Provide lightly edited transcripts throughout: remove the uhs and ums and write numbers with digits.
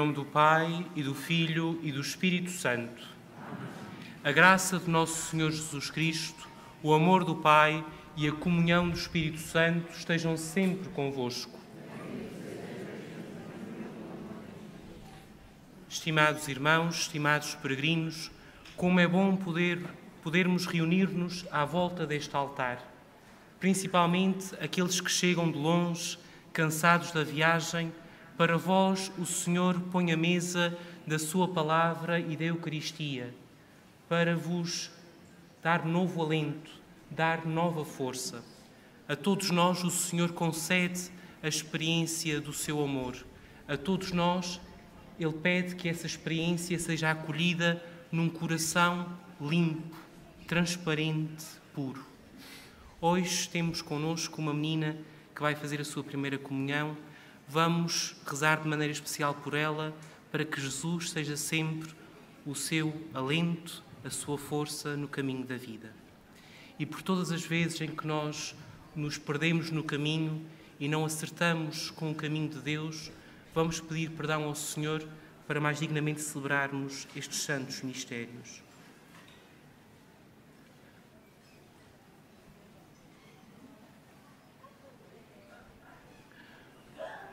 nome do Pai, e do Filho, e do Espírito Santo. A graça de nosso Senhor Jesus Cristo, o amor do Pai e a comunhão do Espírito Santo estejam sempre convosco. Estimados irmãos, estimados peregrinos, como é bom podermos reunir-nos à volta deste altar, principalmente aqueles que chegam de longe, cansados da viagem. Para vós, o Senhor põe a mesa da sua palavra e da Eucaristia, para vos dar novo alento, dar nova força. A todos nós, o Senhor concede a experiência do seu amor. A todos nós, Ele pede que essa experiência seja acolhida num coração limpo, transparente, puro. Hoje temos connosco uma menina que vai fazer a sua primeira comunhão. Vamos rezar de maneira especial por ela, para que Jesus seja sempre o seu alento, a sua força no caminho da vida. E por todas as vezes em que nós nos perdemos no caminho e não acertamos com o caminho de Deus, vamos pedir perdão ao Senhor para mais dignamente celebrarmos estes santos mistérios.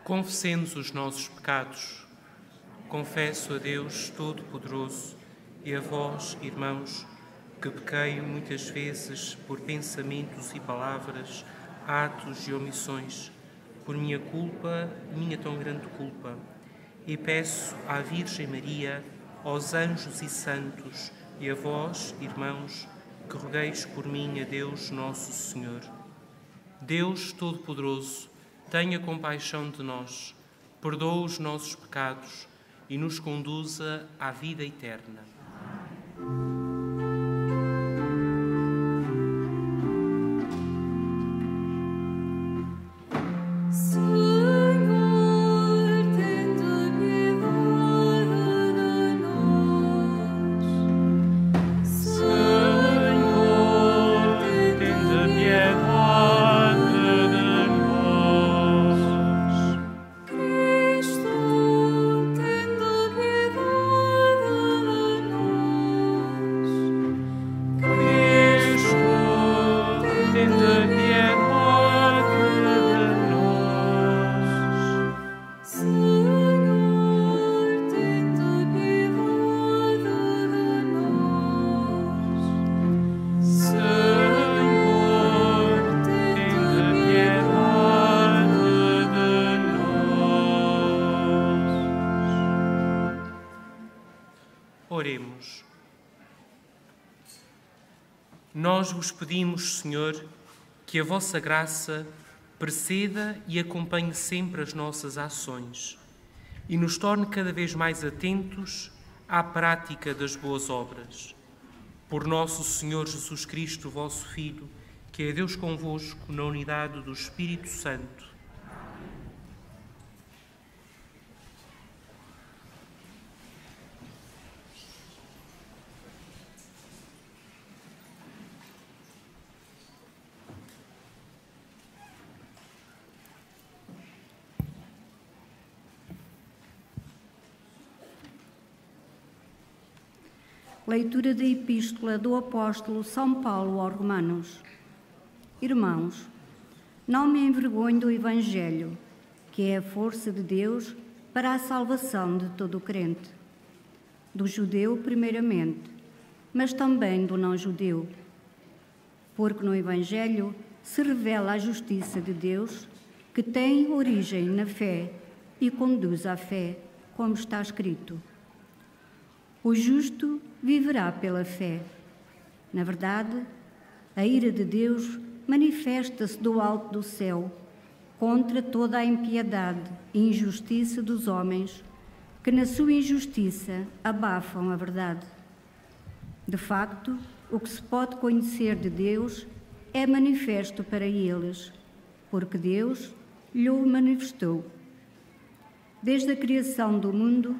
Confessemos os nossos pecados. Confesso a Deus Todo-Poderoso e a vós, irmãos, que pequei muitas vezes por pensamentos e palavras, atos e omissões, por minha culpa, minha tão grande culpa. E peço à Virgem Maria, aos anjos e santos, e a vós, irmãos, que rogueis por mim a Deus Nosso Senhor. Deus Todo-Poderoso, tenha compaixão de nós, perdoa os nossos pecados e nos conduza à vida eterna. Oremos. Nós vos pedimos, Senhor, que a vossa graça preceda e acompanhe sempre as nossas ações e nos torne cada vez mais atentos à prática das boas obras. Por nosso Senhor Jesus Cristo, vosso Filho, que é Deus convosco na unidade do Espírito Santo. Leitura da Epístola do Apóstolo São Paulo aos Romanos. Irmãos, não me envergonho do Evangelho, que é a força de Deus para a salvação de todo o crente, do judeu primeiramente, mas também do não-judeu. Porque no Evangelho se revela a justiça de Deus, que tem origem na fé e conduz à fé, como está escrito. O justo viverá pela fé. Na verdade, a ira de Deus manifesta-se do alto do céu contra toda a impiedade e injustiça dos homens, que na sua injustiça abafam a verdade. De facto, o que se pode conhecer de Deus é manifesto para eles, porque Deus lhe o manifestou. Desde a criação do mundo,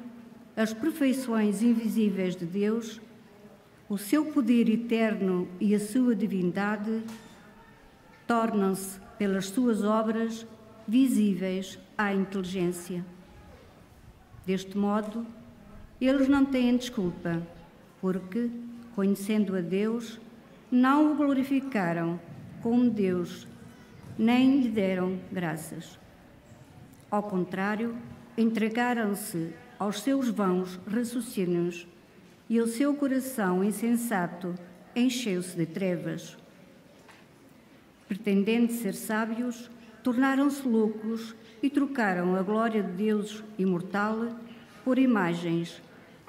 as perfeições invisíveis de Deus, o seu poder eterno e a sua divindade, tornam-se, pelas suas obras, visíveis à inteligência. Deste modo, eles não têm desculpa, porque, conhecendo a Deus, não o glorificaram como Deus, nem lhe deram graças. Ao contrário, entregaram-se aos seus vãos raciocínios e o seu coração insensato encheu-se de trevas. Pretendendo ser sábios, tornaram-se loucos e trocaram a glória de Deus imortal por imagens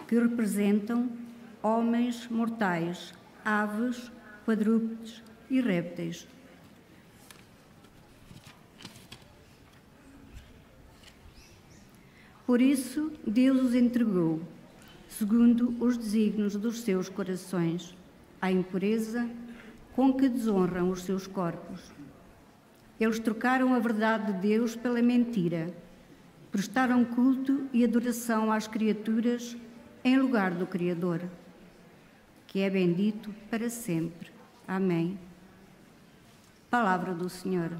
que representam homens mortais, aves, quadrúpedes e répteis. Por isso, Deus os entregou, segundo os desígnios dos seus corações, à impureza com que desonram os seus corpos. Eles trocaram a verdade de Deus pela mentira, prestaram culto e adoração às criaturas em lugar do Criador, que é bendito para sempre. Amém. Palavra do Senhor.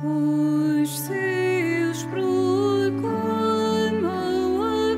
Os seus proclamam a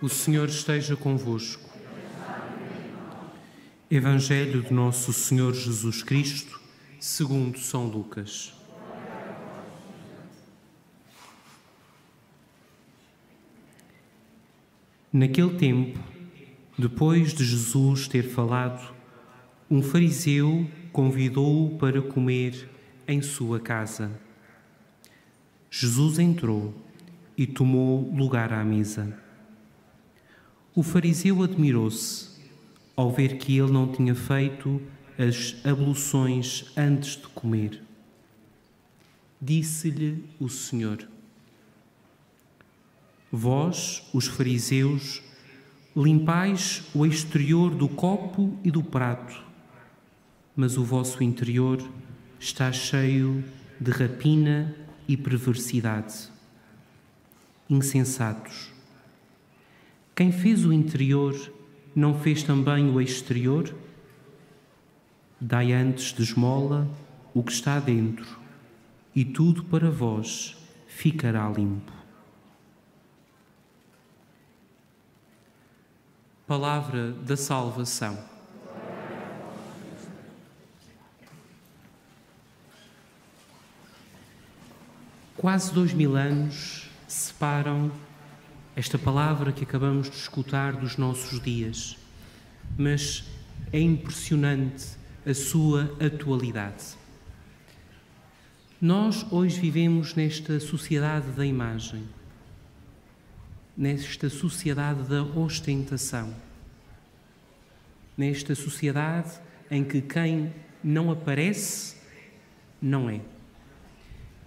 O Senhor esteja convosco. Evangelho de Nosso Senhor Jesus Cristo, segundo São Lucas. Naquele tempo, depois de Jesus ter falado, um fariseu convidou-o para comer em sua casa. Jesus entrou e tomou lugar à mesa. O fariseu admirou-se ao ver que ele não tinha feito as abluções antes de comer. Disse-lhe o Senhor: Vós, os fariseus, limpais o exterior do copo e do prato, mas o vosso interior está cheio de rapina e perversidade. Insensatos! Quem fez o interior não fez também o exterior? Dai antes de esmola o que está dentro, e tudo para vós ficará limpo. Palavra da salvação. Quase 2000 anos separam esta palavra que acabamos de escutar dos nossos dias, mas é impressionante a sua atualidade. Nós hoje vivemos nesta sociedade da imagem, nesta sociedade da ostentação, nesta sociedade em que quem não aparece não é.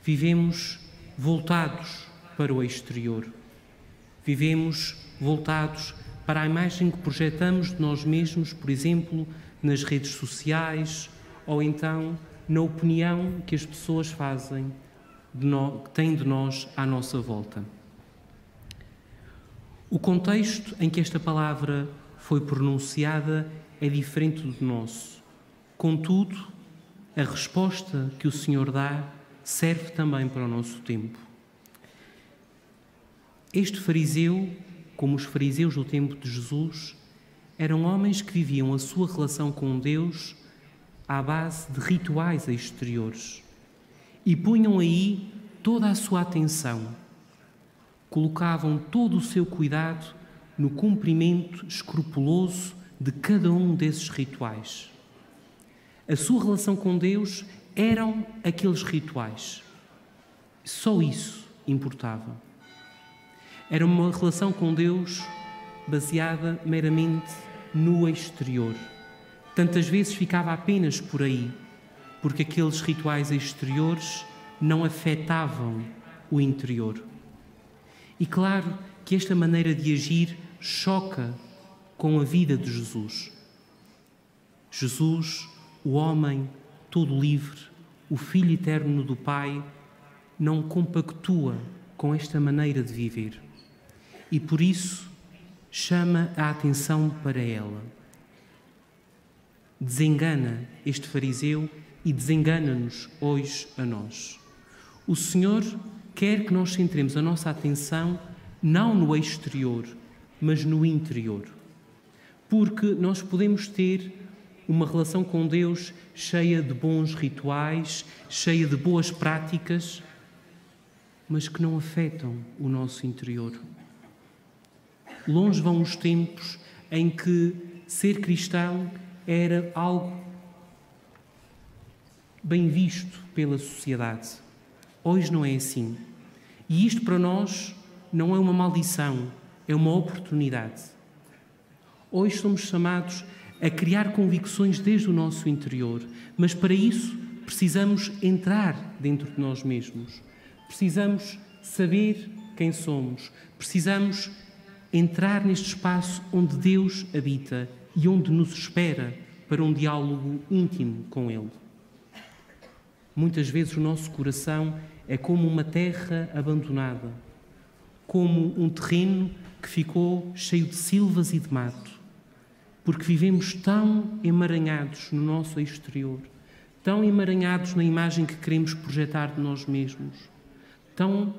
Vivemos voltados para o exterior, vivemos voltados para a imagem que projetamos de nós mesmos, por exemplo, nas redes sociais, ou então na opinião que as pessoas fazem, que têm de nós à nossa volta. O contexto em que esta palavra foi pronunciada é diferente do nosso. Contudo, a resposta que o Senhor dá serve também para o nosso tempo. Este fariseu, como os fariseus do tempo de Jesus, eram homens que viviam a sua relação com Deus à base de rituais exteriores e punham aí toda a sua atenção. Colocavam todo o seu cuidado no cumprimento escrupuloso de cada um desses rituais. A sua relação com Deus eram aqueles rituais. Só isso importava. Era uma relação com Deus baseada meramente no exterior. Tantas vezes ficava apenas por aí, porque aqueles rituais exteriores não afetavam o interior. E claro que esta maneira de agir choca com a vida de Jesus. Jesus, o homem todo livre, o Filho eterno do Pai, não compactua com esta maneira de viver. E por isso chama a atenção para ela. Desengana este fariseu e desengana-nos hoje a nós. O Senhor quer que nós centremos a nossa atenção não no exterior, mas no interior. Porque nós podemos ter uma relação com Deus cheia de bons rituais, cheia de boas práticas, mas que não afetam o nosso interior. Longe vão os tempos em que ser cristão era algo bem visto pela sociedade. Hoje não é assim. E isto para nós não é uma maldição, é uma oportunidade. Hoje somos chamados a criar convicções desde o nosso interior, mas para isso precisamos entrar dentro de nós mesmos. Precisamos saber quem somos. Precisamos entrar neste espaço onde Deus habita e onde nos espera para um diálogo íntimo com Ele. Muitas vezes o nosso coração é como uma terra abandonada, como um terreno que ficou cheio de silvas e de mato, porque vivemos tão emaranhados no nosso exterior, tão emaranhados na imagem que queremos projetar de nós mesmos, tão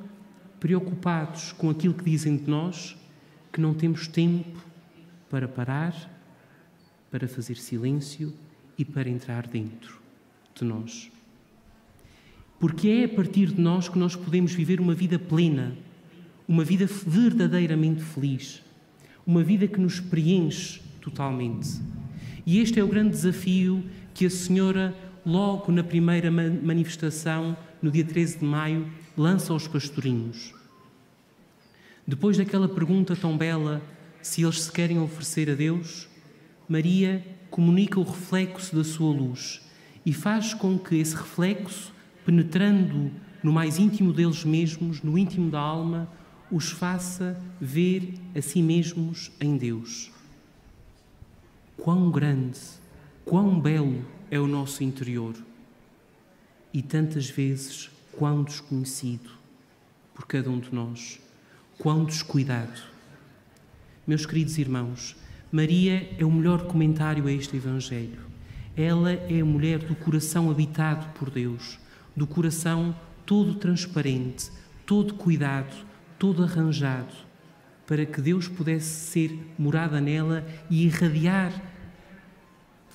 preocupados com aquilo que dizem de nós, que que não temos tempo para parar, para fazer silêncio e para entrar dentro de nós. Porque é a partir de nós que nós podemos viver uma vida plena, uma vida verdadeiramente feliz, uma vida que nos preenche totalmente. E este é o grande desafio que a Senhora, logo na primeira manifestação, no dia 13 de maio, lança aos pastorinhos. Depois daquela pergunta tão bela, se eles se querem oferecer a Deus, Maria comunica o reflexo da sua luz e faz com que esse reflexo, penetrando no mais íntimo deles mesmos, no íntimo da alma, os faça ver a si mesmos em Deus. Quão grande, quão belo é o nosso interior e tantas vezes quão desconhecido por cada um de nós, quão descuidado. Meus queridos irmãos, Maria é o melhor comentário a este Evangelho. Ela é a mulher do coração habitado por Deus, do coração todo transparente, todo cuidado, todo arranjado, para que Deus pudesse ser morada nela e irradiar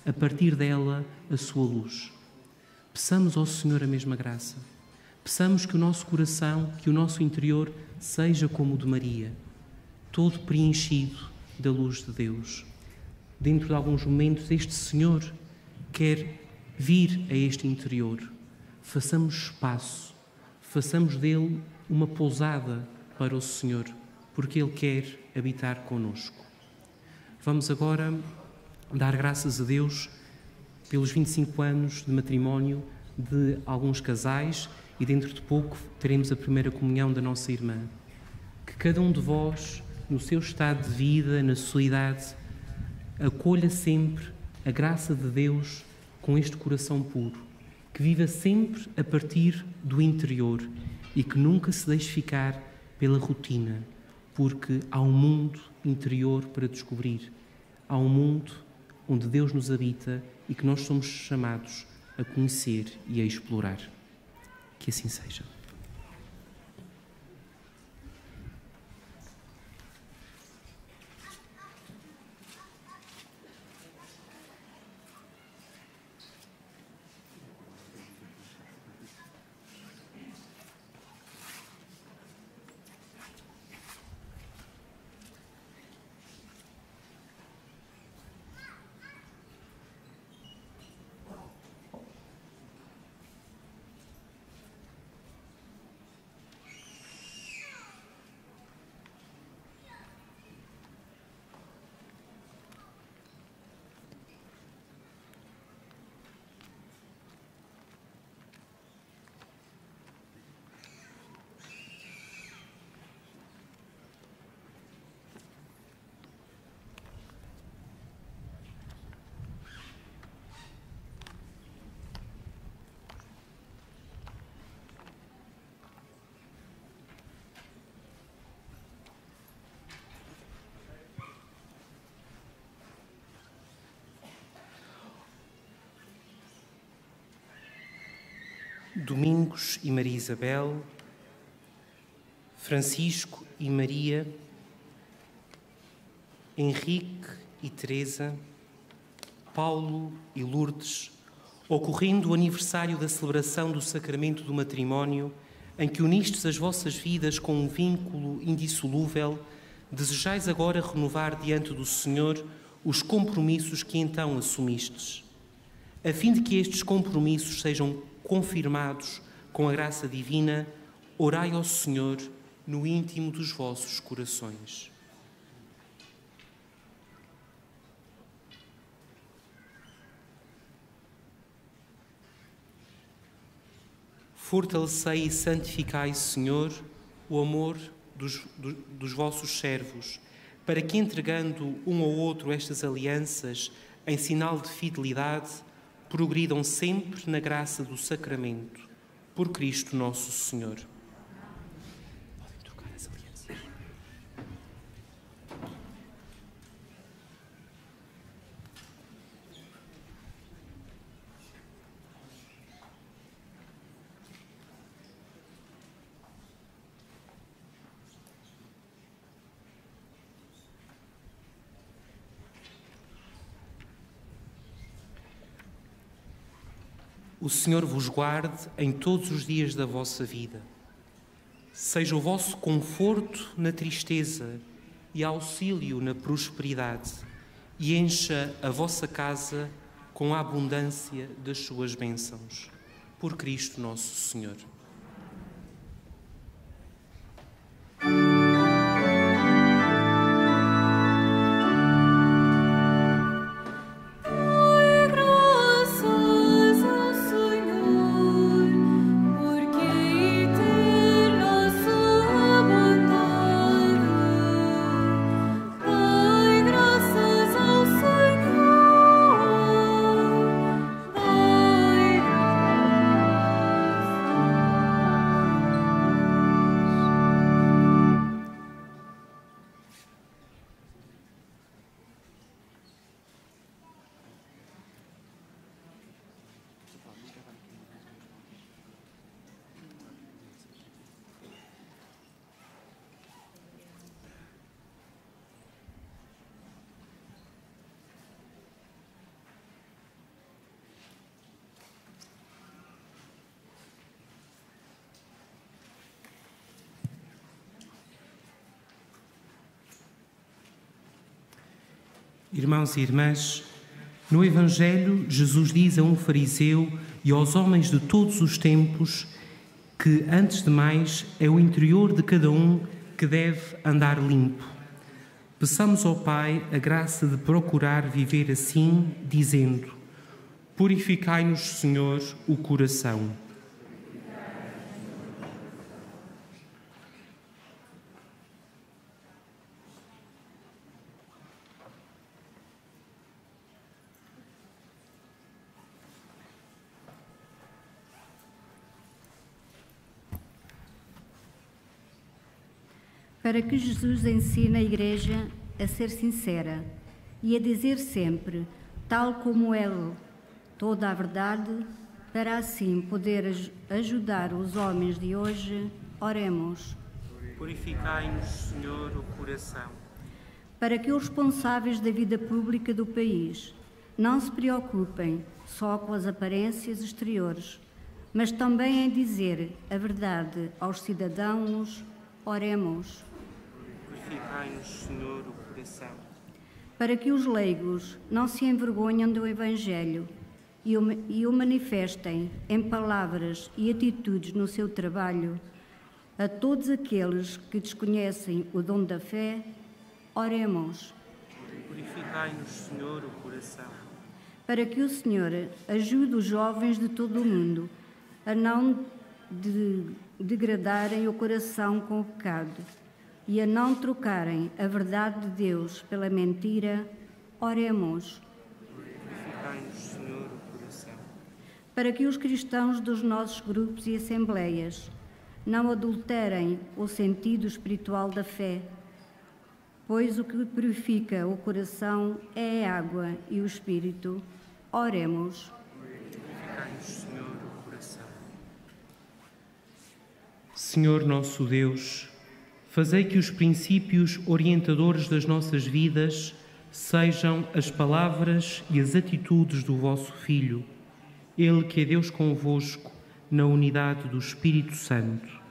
a partir dela a sua luz. Peçamos ao Senhor a mesma graça. Peçamos que o nosso coração, que o nosso interior seja como o de Maria, todo preenchido da luz de Deus. Dentro de alguns momentos, este Senhor quer vir a este interior. Façamos espaço, façamos dele uma pousada para o Senhor, porque Ele quer habitar conosco. Vamos agora dar graças a Deus pelos 25 anos de matrimónio de alguns casais e dentro de pouco teremos a primeira comunhão da nossa irmã. Que cada um de vós, no seu estado de vida, na sua idade, acolha sempre a graça de Deus com este coração puro, que viva sempre a partir do interior e que nunca se deixe ficar pela rotina, porque há um mundo interior para descobrir, há um mundo onde Deus nos habita e que nós somos chamados a conhecer e a explorar. Que assim seja. Domingos e Maria Isabel, Francisco e Maria, Henrique e Teresa, Paulo e Lourdes, ocorrendo o aniversário da celebração do sacramento do matrimónio, em que unistes as vossas vidas com um vínculo indissolúvel, desejais agora renovar diante do Senhor os compromissos que então assumistes, a fim de que estes compromissos sejam confirmados com a graça divina, orai ao Senhor no íntimo dos vossos corações. Fortalecei e santificai, Senhor, o amor dos vossos servos, para que, entregando um ao outro estas alianças em sinal de fidelidade, progridam sempre na graça do sacramento, por Cristo nosso Senhor. Podem trocar as alianças. O Senhor vos guarde em todos os dias da vossa vida. Seja o vosso conforto na tristeza e auxílio na prosperidade, e encha a vossa casa com a abundância das suas bênçãos. Por Cristo nosso Senhor. Irmãos e irmãs, no Evangelho, Jesus diz a um fariseu e aos homens de todos os tempos que, antes de mais, é o interior de cada um que deve andar limpo. Peçamos ao Pai a graça de procurar viver assim, dizendo: purificai-nos, Senhor, o coração. Para que Jesus ensine a Igreja a ser sincera e a dizer sempre, tal como Ele, toda a verdade, para assim poder ajudar os homens de hoje, oremos. Purificai-nos, Senhor, o coração. Para que os responsáveis da vida pública do país não se preocupem só com as aparências exteriores, mas também em dizer a verdade aos cidadãos, oremos. Purificai-nos, Senhor, o coração. Para que os leigos não se envergonhem do Evangelho e o manifestem em palavras e atitudes no seu trabalho, a todos aqueles que desconhecem o dom da fé, oremos. Purificai-nos, Senhor, o coração. Para que o Senhor ajude os jovens de todo o mundo a não degradarem o coração com o pecado e a não trocarem a verdade de Deus pela mentira, oremos. Purificai-nos, Senhor, o coração. Para que os cristãos dos nossos grupos e assembleias não adulterem o sentido espiritual da fé, pois o que purifica o coração é a água e o Espírito, oremos. Purificai-nos, Senhor, o coração. Senhor nosso Deus, fazei que os princípios orientadores das nossas vidas sejam as palavras e as atitudes do vosso Filho, Ele que é Deus convosco, na unidade do Espírito Santo.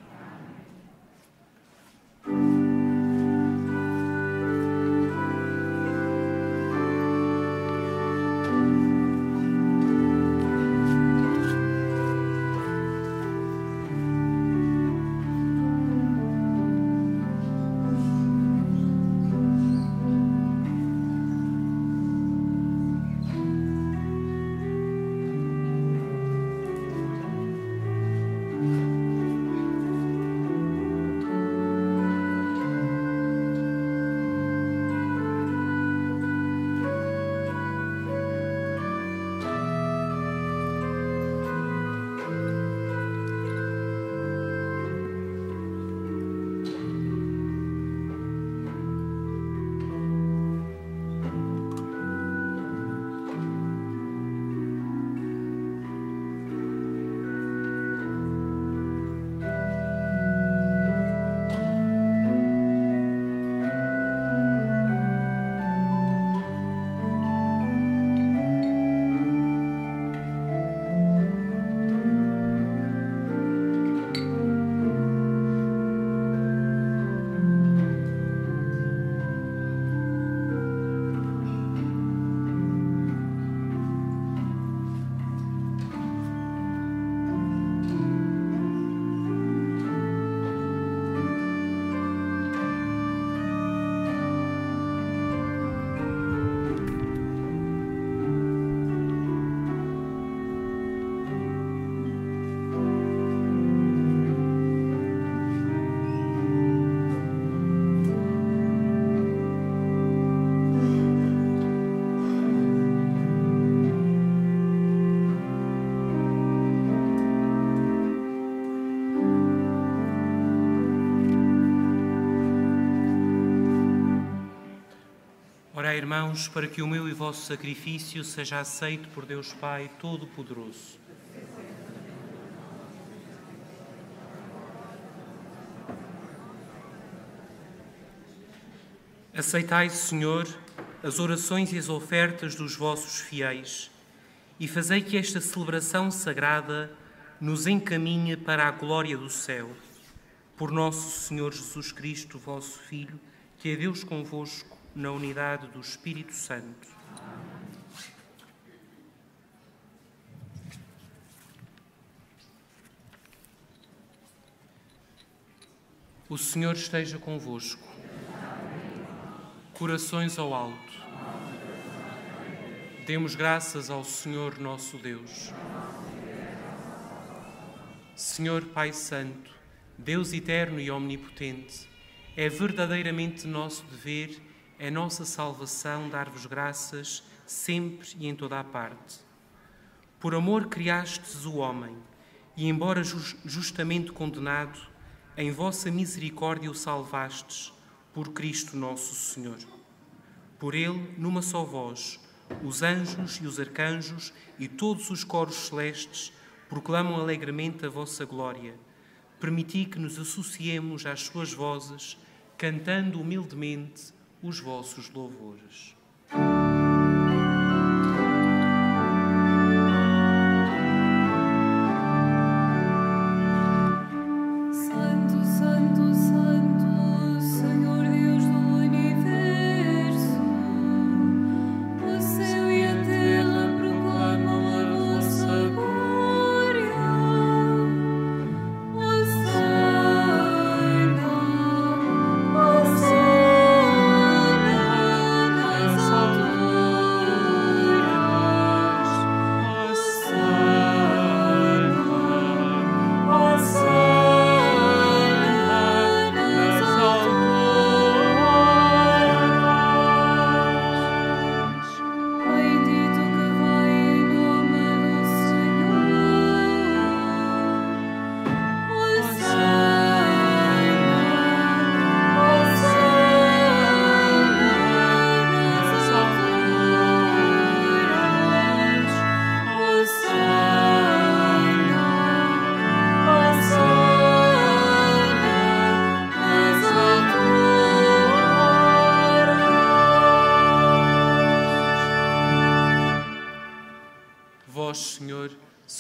Orai, irmãos, para que o meu e vosso sacrifício seja aceito por Deus Pai Todo-Poderoso. Aceitai, Senhor, as orações e as ofertas dos vossos fiéis e fazei que esta celebração sagrada nos encaminhe para a glória do céu. Por nosso Senhor Jesus Cristo, vosso Filho, que é Deus convosco, na unidade do Espírito Santo. O Senhor esteja convosco. Corações ao alto. Demos graças ao Senhor nosso Deus. Senhor Pai Santo, Deus eterno e omnipotente, é verdadeiramente nosso dever, é nossa salvação dar-vos graças sempre e em toda a parte. Por amor criastes o homem, e embora justamente condenado, em vossa misericórdia o salvastes, por Cristo nosso Senhor. Por ele, numa só voz, os anjos e os arcanjos e todos os coros celestes proclamam alegremente a vossa glória. Permiti que nos associemos às suas vozes, cantando humildemente os vossos louvores.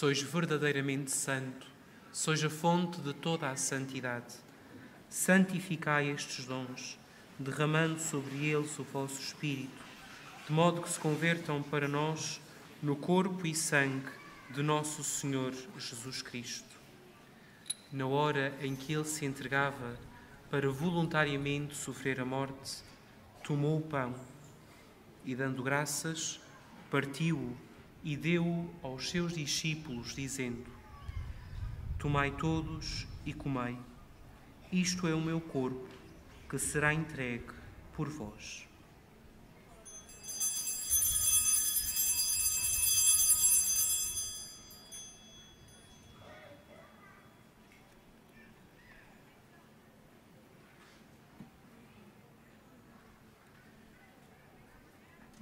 Sois verdadeiramente santo, sois a fonte de toda a santidade. Santificai estes dons, derramando sobre eles o vosso Espírito, de modo que se convertam para nós no corpo e sangue de nosso Senhor Jesus Cristo. Na hora em que ele se entregava para voluntariamente sofrer a morte, tomou o pão e, dando graças, partiu-o e deu-o aos seus discípulos, dizendo: Tomai todos e comei. Isto é o meu corpo, que será entregue por vós.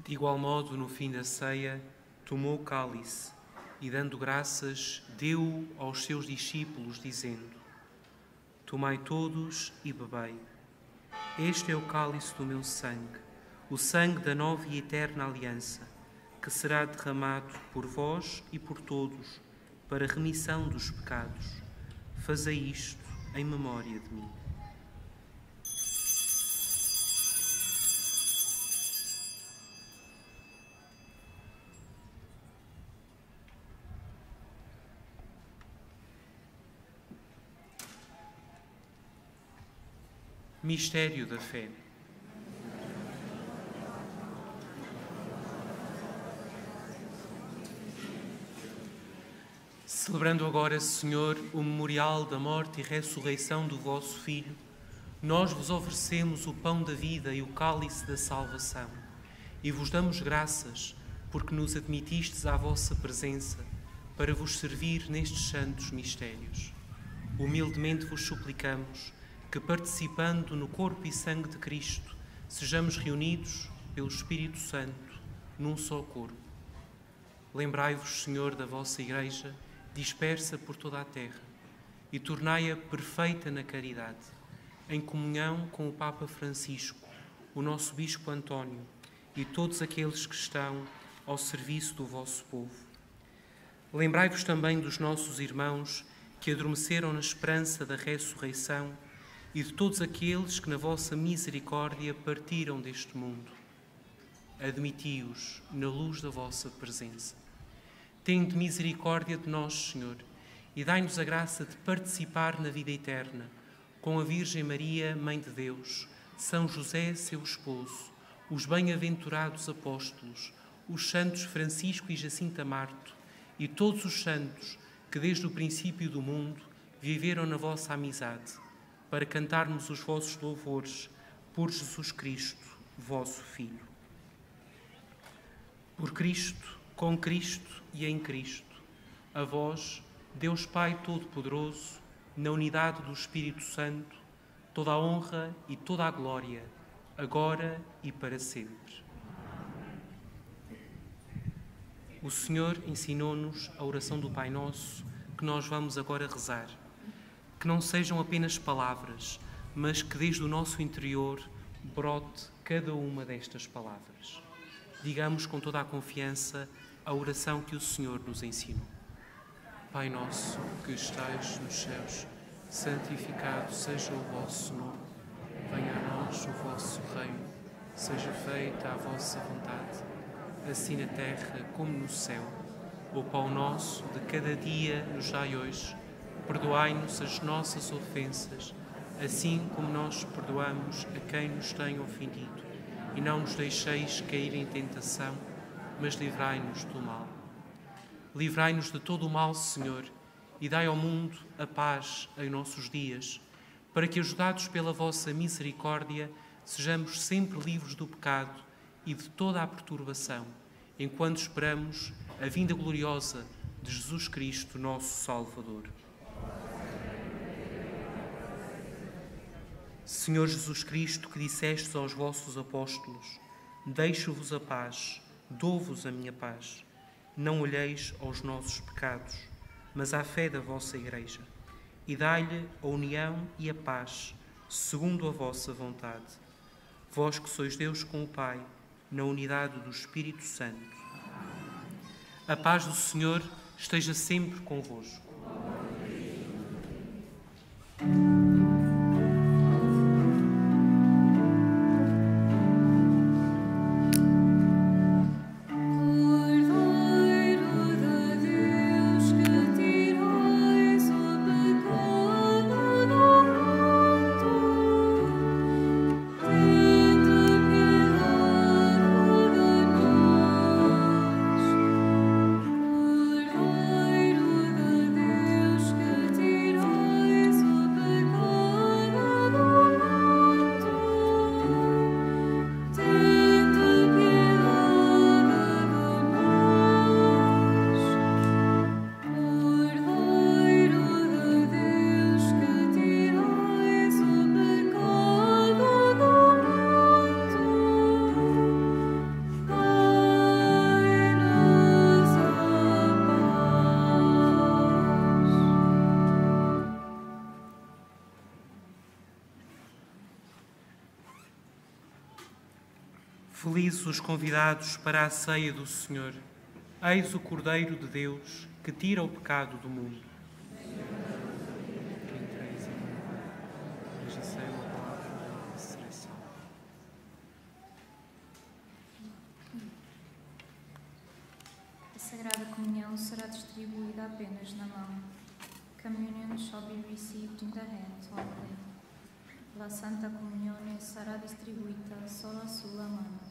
De igual modo, no fim da ceia, tomou o cálice e, dando graças, deu-o aos seus discípulos, dizendo: Tomai todos e bebei. Este é o cálice do meu sangue, o sangue da nova e eterna aliança, que será derramado por vós e por todos para a remissão dos pecados. Fazei isto em memória de mim. Mistério da fé. Celebrando agora, Senhor, o memorial da morte e ressurreição do vosso Filho, nós vos oferecemos o pão da vida e o cálice da salvação e vos damos graças porque nos admitistes à vossa presença para vos servir nestes santos mistérios. Humildemente vos suplicamos que, participando no corpo e sangue de Cristo, sejamos reunidos pelo Espírito Santo, num só corpo. Lembrai-vos, Senhor, da vossa Igreja, dispersa por toda a terra, e tornai-a perfeita na caridade, em comunhão com o Papa Francisco, o nosso Bispo António e todos aqueles que estão ao serviço do vosso povo. Lembrai-vos também dos nossos irmãos que adormeceram na esperança da ressurreição e de todos aqueles que na vossa misericórdia partiram deste mundo. Admiti-os na luz da vossa presença. Tende misericórdia de nós, Senhor, e dai-nos a graça de participar na vida eterna, com a Virgem Maria, Mãe de Deus, São José, seu esposo, os bem-aventurados apóstolos, os santos Francisco e Jacinta Marto, e todos os santos que desde o princípio do mundo viveram na vossa amizade, para cantarmos os vossos louvores por Jesus Cristo, vosso Filho. Por Cristo, com Cristo e em Cristo, a vós, Deus Pai Todo-Poderoso, na unidade do Espírito Santo, toda a honra e toda a glória, agora e para sempre. O Senhor ensinou-nos a oração do Pai Nosso, que nós vamos agora rezar. Que não sejam apenas palavras, mas que desde o nosso interior brote cada uma destas palavras. Digamos com toda a confiança a oração que o Senhor nos ensinou. Pai nosso, que estais nos céus, santificado seja o vosso nome. Venha a nós o vosso reino. Seja feita a vossa vontade, assim na terra como no céu. O pão nosso de cada dia nos dai hoje. Perdoai-nos as nossas ofensas, assim como nós perdoamos a quem nos tem ofendido. E não nos deixeis cair em tentação, mas livrai-nos do mal. Livrai-nos de todo o mal, Senhor, e dai ao mundo a paz em nossos dias, para que, ajudados pela vossa misericórdia, sejamos sempre livres do pecado e de toda a perturbação, enquanto esperamos a vinda gloriosa de Jesus Cristo, nosso Salvador. Senhor Jesus Cristo, que dissestes aos vossos apóstolos: deixo-vos a paz, dou-vos a minha paz. Não olheis aos nossos pecados, mas à fé da vossa Igreja, e dai-lhe a união e a paz, segundo a vossa vontade. Vós que sois Deus com o Pai, na unidade do Espírito Santo. A paz do Senhor esteja sempre convosco. Felizes os convidados para a ceia do Senhor. Eis o Cordeiro de Deus que tira o pecado do mundo. A Sagrada Comunhão será distribuída apenas na mão. Communion shall be received in the hand only. La Santa Comunione sarà distribuita solo sulla mano.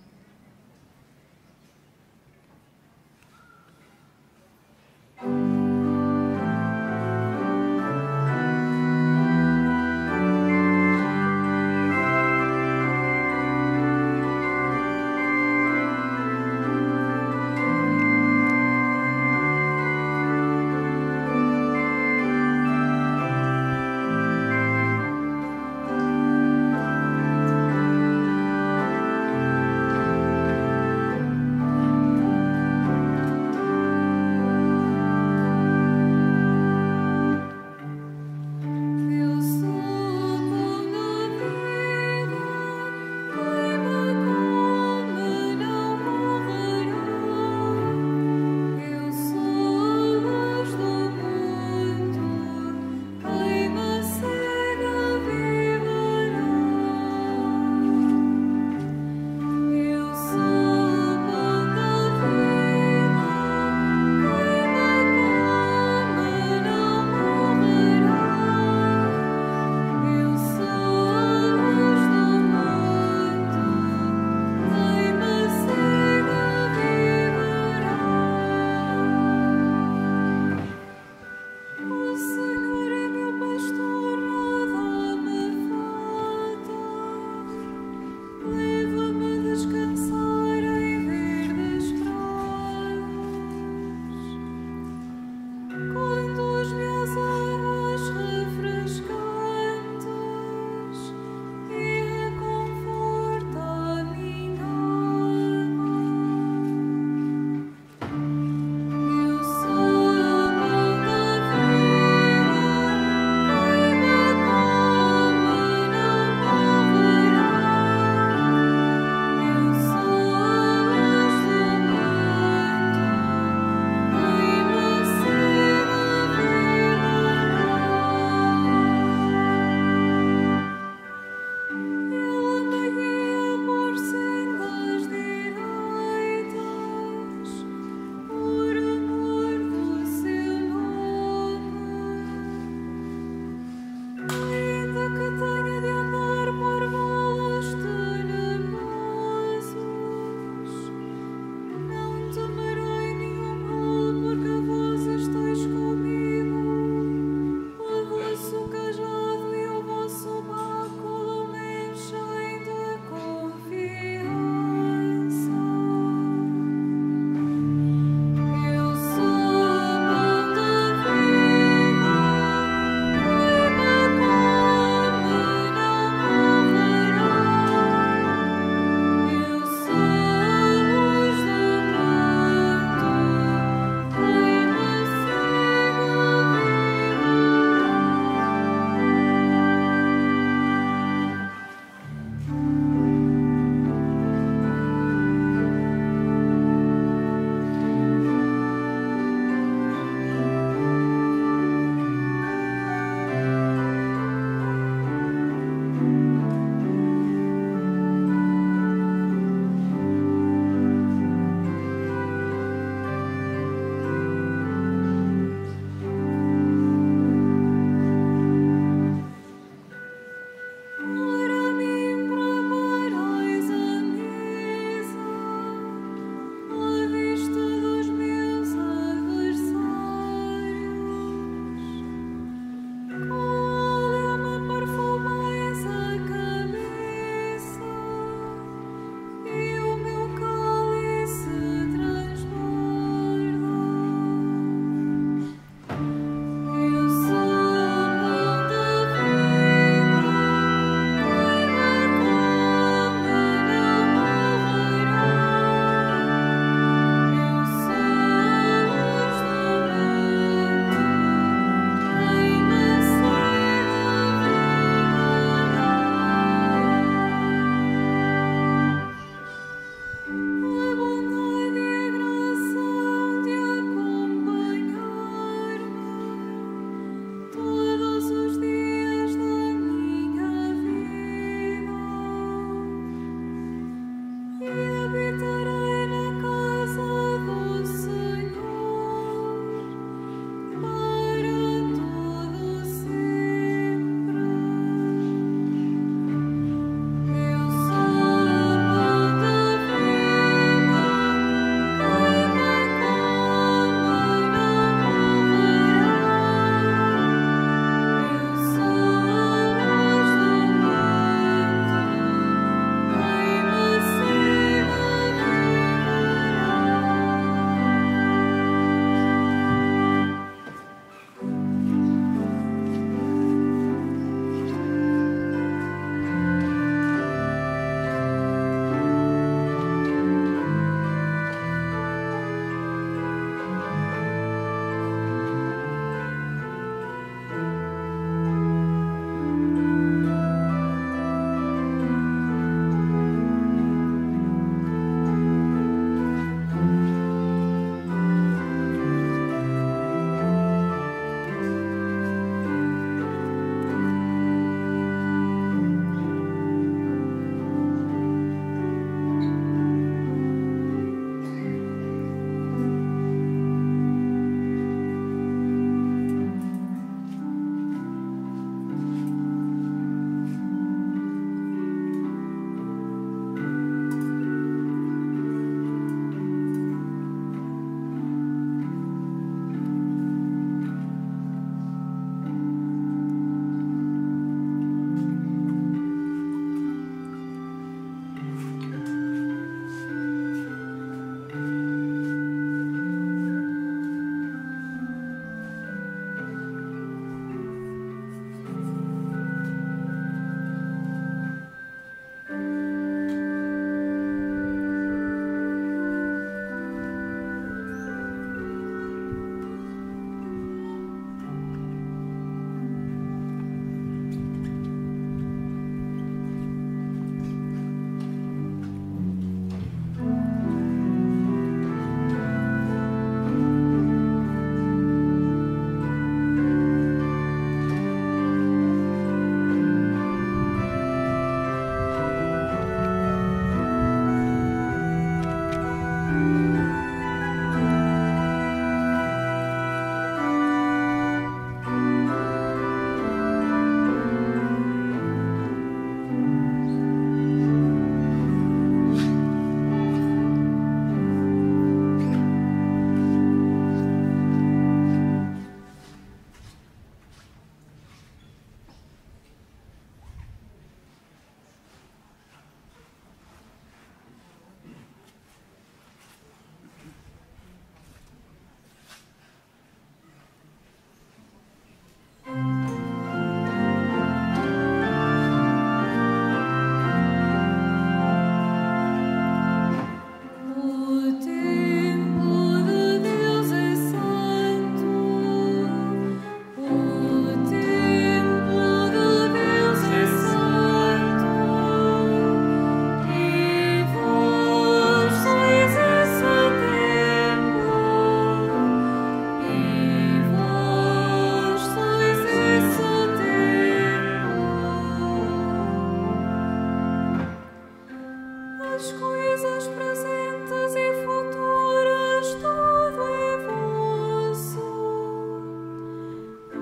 as coisas presentes e futuras, tudo é vosso.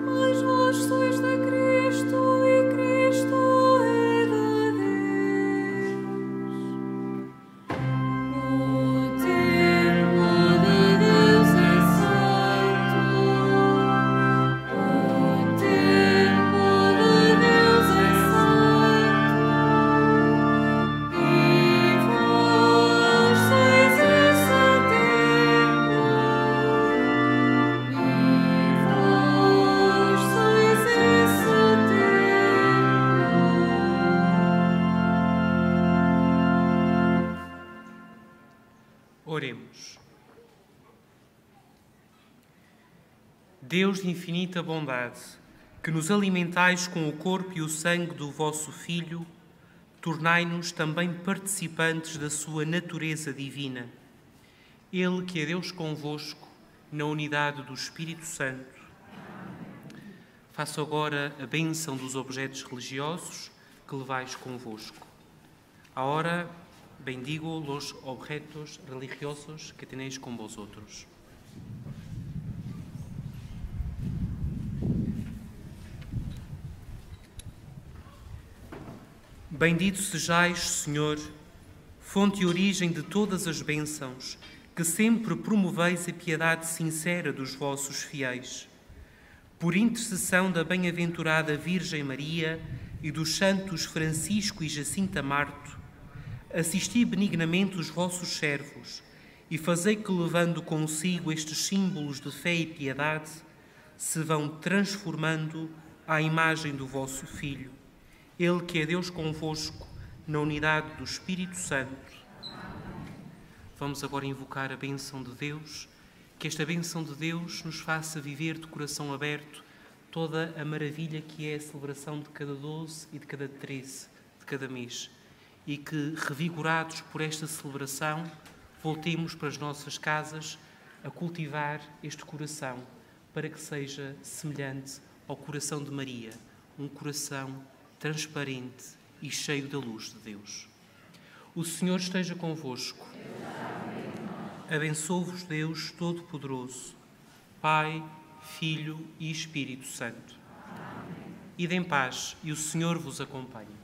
Mas vós sois de Cristo e Cristo é de Deus. O templo de Deus é santo. O templo de Deus é santo. E vós sois esse templo. E vós sois esse templo. Oremos. Deus de infinita bondade, que nos alimentais com o corpo e o sangue do vosso Filho, tornai-nos também participantes da sua natureza divina. Ele que é Deus convosco, na unidade do Espírito Santo. Faço agora a bênção dos objetos religiosos que levais convosco. Ahora bendigo los objetos religiosos que tenéis con vosotros. Bendito sejais, Senhor, fonte e origem de todas as bênçãos, que sempre promoveis a piedade sincera dos vossos fiéis. Por intercessão da bem-aventurada Virgem Maria e dos santos Francisco e Jacinta Marto, assisti benignamente os vossos servos e fazei que, levando consigo estes símbolos de fé e piedade, se vão transformando à imagem do vosso Filho, Ele que é Deus convosco, na unidade do Espírito Santo. Vamos agora invocar a bênção de Deus, que esta bênção de Deus nos faça viver de coração aberto toda a maravilha que é a celebração de cada 12 e de cada 13 de cada mês, e que, revigorados por esta celebração, voltemos para as nossas casas a cultivar este coração, para que seja semelhante ao coração de Maria, um coração transparente e cheio da luz de Deus. O Senhor esteja convosco. Abençoe-vos Deus Todo-Poderoso, Pai, Filho e Espírito Santo. Ide em paz e o Senhor vos acompanhe.